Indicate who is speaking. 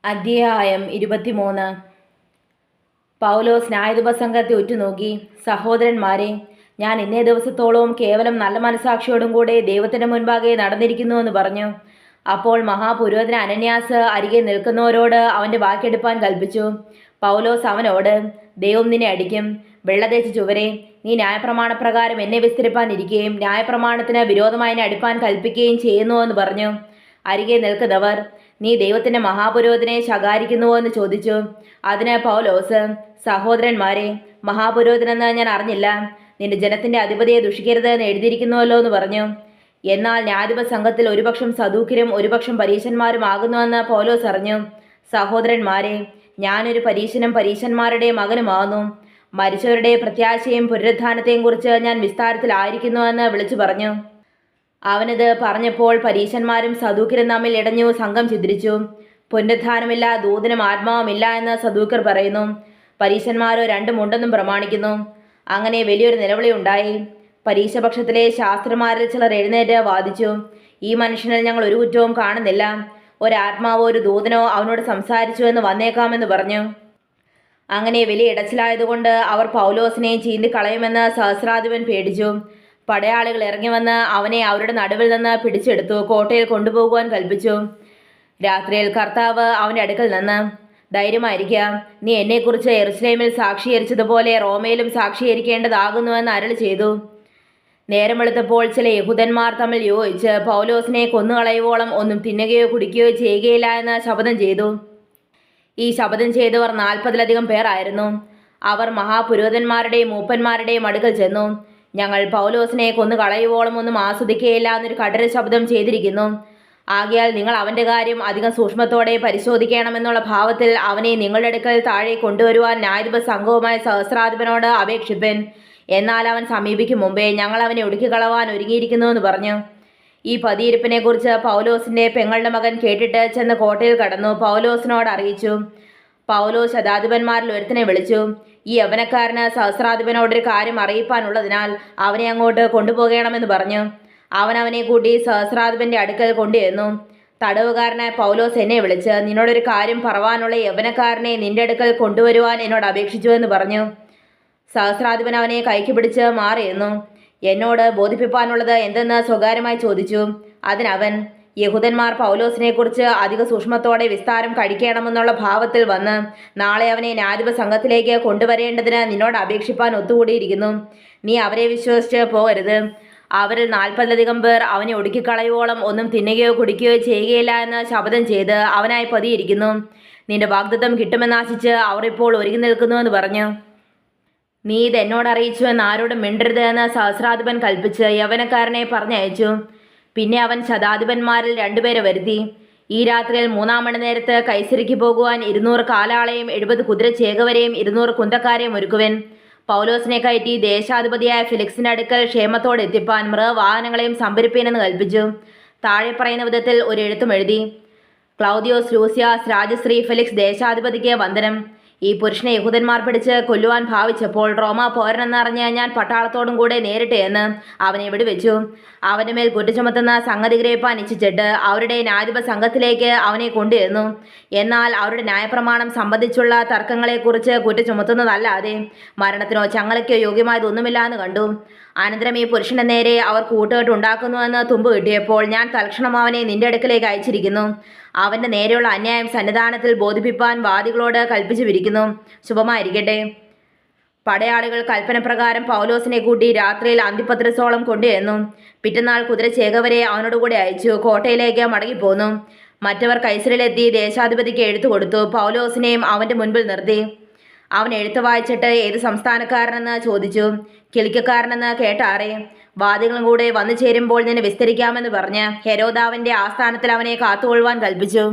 Speaker 1: അധ്യായം 23. പൗലോസ് ന്യായാധിപസംഘത്തെ ഉറ്റുനോക്കി, സഹോദരന്മാരെ, ഞാൻ ഇന്നേ ദിവസത്തോളവും കേവലം നല്ല മനസാക്ഷിയോടും കൂടെ ദൈവത്തിന്റെ മുൻപാകെ നടന്നിരിക്കുന്നുവെന്ന് പറഞ്ഞു. അപ്പോൾ മഹാപുരോഹിതൻ അനന്യാസ് അരികെ നിൽക്കുന്നവരോട് അവന്റെ വാക്കെടുപ്പാൻ കൽപ്പിച്ചു. പൗലോസ് അവനോട്, ദൈവം നിന്നെ അടിക്കും, വെള്ളതേച്ച് ചുവരെ, നീ ന്യായപ്രമാണപ്രകാരം എന്നെ വിസ്തരിപ്പാൻ ഇരിക്കുകയും ന്യായപ്രമാണത്തിന് വിരോധമായി എന്നെ അടിപ്പാൻ കൽപ്പിക്കുകയും ചെയ്യുന്നുവെന്ന് പറഞ്ഞു. അരികെ നിൽക്കുന്നവർ, നീ ദൈവത്തിന്റെ മഹാപുരോഹിതനെ ശകാരിക്കുന്നുവോ എന്ന് ചോദിച്ചു. അതിന് പൗലോസ്, സഹോദരന്മാരെ, മഹാപുരോഹിതനെന്ന് ഞാൻ അറിഞ്ഞില്ല, നിന്റെ ജനത്തിന്റെ അധിപതിയെ ദുഷിക്കരുത് എന്ന് എഴുതിയിരിക്കുന്നുവല്ലോ എന്ന് പറഞ്ഞു. എന്നാൽ ന്യായാധിപ സംഘത്തിൽ ഒരുപക്ഷം സദൂക്യരും ഒരുപക്ഷം പരീശന്മാരും ആകുന്നുവെന്ന് പൗലോസ് അറിഞ്ഞു. സഹോദരന്മാരെ, ഞാനൊരു പരീശനും പരീശന്മാരുടെ മകനുമാകുന്നു. മരിച്ചവരുടെ പ്രത്യാശയും പുനരുത്ഥാനത്തെയും കുറിച്ച് ഞാൻ വിസ്താരത്തിലായിരിക്കുന്നുവെന്ന് വിളിച്ചു പറഞ്ഞു. അവനത് പറഞ്ഞപ്പോൾ പരീശന്മാരും സദൂക്യരും തമ്മിൽ ഇടഞ്ഞു സംഘം ഛിദ്രിച്ചു. പുനരുത്ഥാനമില്ല, ദൂതനും ആത്മാവുമില്ല എന്ന് സദൂക്യർ പറയുന്നു. പരീശന്മാരോ രണ്ടുമുണ്ടെന്നും പ്രമാണിക്കുന്നു. അങ്ങനെ വലിയൊരു നിലവിളി ഉണ്ടായി. പരീശപക്ഷത്തിലെ ശാസ്ത്രന്മാരിൽ ചിലർ എഴുന്നേറ്റ് വാദിച്ചു, ഈ മനുഷ്യനിൽ ഞങ്ങൾ ഒരു കുറ്റവും കാണുന്നില്ല. ഒരാത്മാവോ ഒരു ദൂതനോ അവനോട് സംസാരിച്ചു എന്ന് വന്നേക്കാമെന്ന് പറഞ്ഞു. അങ്ങനെ വലിയ ഇടച്ചിലായതുകൊണ്ട് അവർ പൗലോസിനെ ചീന്തിക്കളയുമെന്ന് സഹസ്രാധിപൻ പേടിച്ചു. പടയാളികൾ ഇറങ്ങി വന്ന് അവനെ അവരുടെ നടുവിൽ നിന്ന് പിടിച്ചെടുത്തു കോട്ടയിൽ കൊണ്ടുപോകുവാൻ കൽപ്പിച്ചു. രാത്രിയിൽ കർത്താവ് അവൻ്റെ അടുക്കൽ നിന്ന്, ധൈര്യമായിരിക്കുക, നീ എന്നെക്കുറിച്ച് യെരുശലേമിൽ സാക്ഷീകരിച്ചതുപോലെ റോമയിലും സാക്ഷീകരിക്കേണ്ടതാകുന്നുവെന്ന് അരുളി ചെയ്തു. നേരം വെളുത്തപ്പോൾ ചില യഹൂദന്മാർ തമ്മിൽ യോജിച്ച് പൗലോസിനെ കൊന്നുകളയുവോളം ഒന്നും തിന്നുകയോ കുടിക്കുകയോ ചെയ്യുകയില്ല എന്ന് ശപഥം ചെയ്തു. ഈ ശപഥം ചെയ്തവർ 40-ലധികം പേരായിരുന്നു. അവർ മഹാപുരോഹിതന്മാരുടെയും മൂപ്പന്മാരുടെയും അടുക്കൽ ചെന്നു, ഞങ്ങൾ പൗലോസിനെ കൊന്നുകളയുവോളം ഒന്നും ആസ്വദിക്കുകയില്ല എന്നൊരു കഠിന ശബ്ദം ചെയ്തിരിക്കുന്നു. ആകയാൽ നിങ്ങൾ അവൻ്റെ കാര്യം അധികം സൂക്ഷ്മത്തോടെ പരിശോധിക്കണമെന്നുള്ള ഭാവത്തിൽ അവനെ നിങ്ങളുടെ അടുക്കൽ താഴെ കൊണ്ടുവരുവാൻ ന്യായാധിപ സംഘവുമായ സഹസ്രാധിപനോട് അപേക്ഷിപ്പൻ. എന്നാൽ അവൻ സമീപിക്കും മുമ്പേ ഞങ്ങൾ അവനെ ഒടുക്കിക്കളവാൻ ഒരുങ്ങിയിരിക്കുന്നുവെന്ന് പറഞ്ഞു. ഈ പതിയിരിപ്പിനെ കുറിച്ച് പൗലോസിന്റെ പെങ്ങളുടെ മകൻ കേട്ടിട്ട് ചെന്ന് കോട്ടയിൽ കടന്നു പൗലോസിനോട് അറിയിച്ചു. പൗലോസ് ശതാധിപന്മാരിൽ ഒരുത്തനെ വിളിച്ചു. ഈ യവനക്കാരന് സഹസ്രാധിപനോടൊരു കാര്യം അറിയിപ്പാനുള്ളതിനാൽ അവനെ അങ്ങോട്ട് കൊണ്ടുപോകണമെന്ന് പറഞ്ഞു. അവനെ കൂട്ടി സഹസ്രാധിപന്റെ അടുക്കൽ കൊണ്ടുവന്നു. തടവുകാരനായ പൗലോസ് എന്നെ വിളിച്ച്, നിന്നോടൊരു കാര്യം പറവാനുള്ള യവനക്കാരനെ നിന്റെ അടുക്കൽ കൊണ്ടുവരുവാൻ എന്നോട് അപേക്ഷിച്ചു എന്ന് പറഞ്ഞു. സഹസ്രാധിപൻ അവനെ കൈക്ക് പിടിച്ച് മാറിയെന്നു. എന്നോട് ബോധിപ്പിക്കാനുള്ളത് എന്തെന്ന് സ്വകാര്യമായി ചോദിച്ചു. അതിനവൻ, യഹൂദന്മാർ പൗലോസിനെ കുറിച്ച് അധിക സൂക്ഷ്മത്തോടെ വിസ്താരം കഴിക്കണമെന്നുള്ള ഭാവത്തിൽ വന്ന് നാളെ അവനെ ന്യായാധിപ സംഘത്തിലേക്ക് കൊണ്ടുവരേണ്ടതിന് നിന്നോട് അപേക്ഷിപ്പാൻ ഒത്തുകൂടിയിരിക്കുന്നു. നീ അവരെ വിശ്വസിച്ച് പോകരുത്. അവരിൽ 40-ലധികം പേർ അവനെ ഒടുക്കിക്കളയുവോളം ഒന്നും തിന്നുകയോ കുടിക്കുകയോ ചെയ്യുകയില്ല എന്ന് ശപഥം ചെയ്ത് അവനായി പതിയിരിക്കുന്നു. നിന്റെ വാഗ്ദത്തം കിട്ടുമെന്നാശിച്ച് അവർ ഇപ്പോൾ ഒരുങ്ങി നിൽക്കുന്നുവെന്ന് പറഞ്ഞു. നീ ഇത് എന്നോട് അറിയിച്ചു എന്ന് ആരോടും മിണ്ടരുത് എന്ന് സഹസ്രാധിപൻ കൽപ്പിച്ച് യവനക്കാരനെ പറഞ്ഞയച്ചു. പിന്നെ അവൻ ശതാധിപന്മാരിൽ 2 പേരെ വരുത്തി. ഈ രാത്രിയിൽ 3-ാം മണി നേരത്ത് കൈസരിക്ക് പോകുവാൻ 200 കാലാളെയും 70 കുതിരച്ചേകവരെയും 200 കുന്തക്കാരെയും ഒരുക്കുവൻ. പൗലോസിനെ കയറ്റി ദേശാധിപതിയായ ഫെലിക്സിന്റെ അടുക്കൽ ക്ഷേമത്തോടെ എത്തിപ്പാൻ മൃഗവാഹനങ്ങളെയും സംഭരിപ്പീനെന്ന് കൽപ്പിച്ചു. താഴെ പറയുന്ന വിധത്തിൽ ഒരു എഴുത്തും എഴുതി. ക്ലൗദിയോസ് ലൂസിയാസ് രാജശ്രീ ഫെലിക്സ് ദേശാധിപതിക്ക് വന്ദനം. ഈ പുരുഷനെ യഹൂദന്മാർ പിടിച്ച് കൊല്ലുവാൻ ഭാവിച്ചപ്പോൾ റോമ പോരനെന്നറിഞ്ഞ് ഞാൻ പട്ടാളത്തോടും കൂടെ നേരിട്ട് എന്ന് അവനെ വെടിവെച്ചു. അവൻ്റെ മേൽ കുറ്റം ചുമത്തുന്ന സംഗതി ഗ്രഹിപ്പാൻ ഇച്ഛിച്ചിട്ട് അവരുടെ ന്യായാധിപ സംഘത്തിലേക്ക് അവനെ കൊണ്ടുവന്നു. എന്നാൽ അവരുടെ ന്യായപ്രമാണം സംബന്ധിച്ചുള്ള തർക്കങ്ങളെക്കുറിച്ച് കുറ്റം ചുമത്തുന്നതല്ലാതെ മരണത്തിനോ ചങ്ങലയ്ക്കോ യോഗ്യമായതൊന്നുമില്ല എന്ന് കണ്ടു. അനന്തരം ഈ പുരുഷന്റെ നേരെ അവർ കൂട്ടുകെട്ടുണ്ടാക്കുന്നുവെന്ന് തുമ്പ് കിട്ടിയപ്പോൾ ഞാൻ തൽക്ഷണം അവനെ നിന്റെ അടുക്കലേക്ക് അയച്ചിരിക്കുന്നു. അവൻ്റെ നേരെയുള്ള അന്യായം സന്നിധാനത്തിൽ ബോധിപ്പിപ്പാൻ വാദികളോട് കൽപ്പിച്ചു വിരിക്കുന്നു. ശുഭമായിരിക്കട്ടെ. പടയാളികൾ കൽപ്പനപ്രകാരം പൗലോസിനെ കൂട്ടി രാത്രിയിൽ അന്തിപത്രിസോളം കൊണ്ടുവന്നു. പിറ്റന്നാൾ കുതിരച്ചേകവരെ അവനോടുകൂടി അയച്ചു കോട്ടയിലേക്ക് മടങ്ങിപ്പോന്നു. മറ്റവർ കൈസരിലെത്തി ദേശാധിപതിക്ക് എഴുത്തു കൊടുത്തു. പൗലോസിനെയും അവൻ്റെ മുൻപിൽ നിർത്തി. അവൻ എഴുത്ത് വായിച്ചിട്ട് ഏത് സംസ്ഥാനക്കാരനെന്ന് ചോദിച്ചു. കിലിക്കക്കാരനെന്ന് കേട്ടാറേ. വാദികളും കൂടെ വന്നു ചേരുമ്പോൾ നിന്നെ വിസ്തരിക്കാമെന്ന് പറഞ്ഞ് ഹെരോദാവിൻ്റെ ആസ്ഥാനത്തിൽ അവനെ കാത്തുകൊള്ളുവാൻ കൽപ്പിച്ചു.